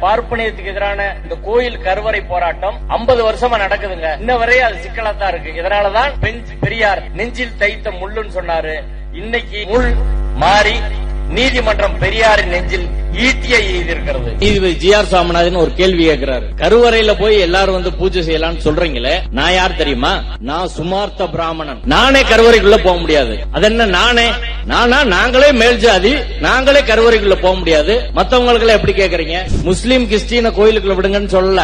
பார்ப்பனியத்துக்கு எதிரான இந்த கோயில் கருவறை போராட்டம் 50 வருஷமா நடக்குதுங்க. இன்ன வரை அது சிக்கலாத்தான் இருக்கு. இதனாலதான் பெரியார் நெஞ்சில் தைத்த முள்ளுன்னு சொன்னாரு. இன்னைக்கு முள் மாறி நீதிமன்றம் பெரியாரின் நெஞ்சில் ஈட்டியை எழுதியிருக்கிறது. நீதிபதி ஜி.ஆர். சாமிநாதன் ஒரு கேள்வி கேட்கிறாரு. கருவறையில போய் எல்லாரும் வந்து பூஜை செய்யலாம்னு சொல்றீங்களே, நான் யார் தெரியுமா? நான் சுமார்த்த பிராமணன். நானே கருவறைக்குள்ள போக முடியாது. அது என்ன நானே? நாங்களே மேல் ஜாதி, நாங்களே கருவறைக்குள்ள போக முடியாது. மத்தவங்களுக்கு எப்படி கேக்குறீங்க? முஸ்லீம் கிறிஸ்டியன கோயிலுக்குள்ள விடுங்கன்னு சொல்லல,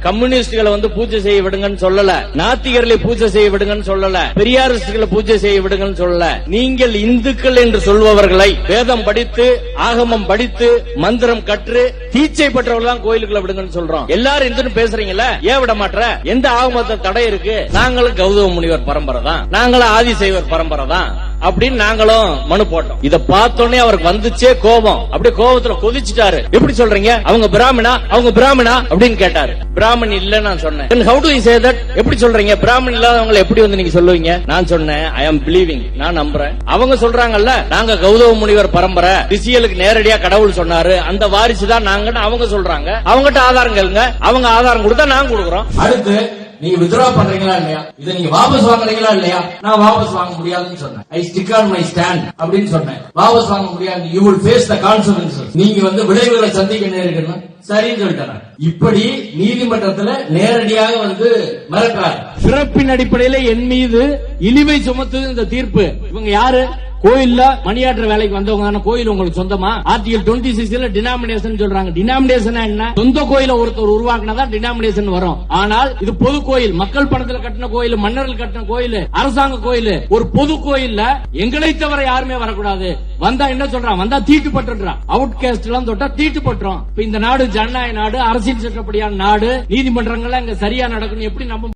கம்யூனிஸ்டுகளை வந்து பூஜை செய்ய விடுங்கன்னு சொல்லல, நாத்திகர்களை பூஜை செய்ய விடுங்கன்னு சொல்லல, பெரியாரிஸ்டுகளை பூஜை செய்ய விடுங்கன்னு சொல்லல. நீங்கள் இந்துக்கள் என்று சொல்பவர்களை வேதம் படித்து ஆகமம் படித்து மந்திரம் கற்று தீட்சை பெற்றவர்கள் தான் கோயிலுக்குள்ள விடுங்கன்னு சொல்றோம். எல்லாரும் இந்துன்னு பேசுறீங்களா? ஏன் விட மாட்டற? எந்த ஆகமத்தை தடை இருக்கு? நாங்களும் கௌதம முனிவர் பரம்பரை தான், நாங்களும் ஆதிசைவர் பரம்பரை தான் அப்படின்னு நாங்களும் மனு போட்டோம். இத பார்த்தோன்னே அவருக்கு வந்துச்சே கோபம். அப்படியே கோபத்துல கொதிச்சுட்டாரு. எப்படி சொல்றீங்க? அவங்க பிராமணா அப்படின்னு கேட்டாரு. பிராமணன் இல்ல நான் சொன்னேன். How do you say that? எப்படி சொல்றீங்க? பிராமணன் இல்லாதவங்களை எப்படி வந்து நீங்க சொல்லுவீங்க? நான் சொன்னேன் I am believing, நான் நம்புறேன். அவங்க சொல்றாங்கல்ல, நாங்க கௌதம முனிவர் பரம்பரை, ரிஷிகளுக்கு நேரடியா கடவுள் சொன்னாரு, அந்த வாரிசு தான் நாங்க. அவங்க சொல்றாங்க. அவங்ககிட்ட ஆதாரம் கேளுங்க. அவங்க ஆதாரம் கொடுத்தா நாங்க கொடுக்குறோம். அடுத்து நீங்க வித்ரா பண்றீங்களா இல்லையா? இதை நீங்க வாபஸ் வாங்குறீங்களா இல்லையா? நான் வாபஸ் வாங்க முடியாதுன்னு சொன்னேன். I stick on my stand அப்படின்னு சொன்னேன். வாபஸ் வாங்க முடியாது. You will face the consequences. நீங்க வந்து விளைவுகளை சந்திக்க நேரிடணும். சரின்னு சொல்லிட்டாங்க. இப்படி நீதிமன்றத்துல நேரடியாக வந்து மிரட்டுறாரு. பிறப்பின் அடிப்படையில என் மீது இழிவை சுமத்துது இந்த தீர்ப்பு. இவங்க யாரு? கோயில்ல மணியாற்ற வேலைக்கு வந்தவங்க. கோயில் உங்களுக்கு சொந்தமா? ஆர்டிகல் 26 டினாமினேஷன் சொல்றாங்க. டினாமினேஷன் என்ன? சொந்த கோயில ஒருத்தர் உருவாக்குனதான் டினாமினேஷன் வரும். ஆனால் இது பொது கோயில், மக்கள் பணத்துல கட்டின கோயில், மன்னர்கள் கட்டின கோயில், அரசாங்க கோயில். ஒரு பொது கோயில்ல எங்களை தவிர யாருமே வரக்கூடாது. வந்தா என்ன சொல்றான்? வந்தா தீட்டு பட்டுறான். அவுட் கேஸ்ட் எல்லாம் தொட்டா தீட்டு பட்டுறோம். இந்த நாடு ஜனநாயக நாடு, அரசியல் சட்டப்படியான நாடு, நீதிமன்றங்கள்லாம் இங்க சரியா நடக்கணும். எப்படி நம்ம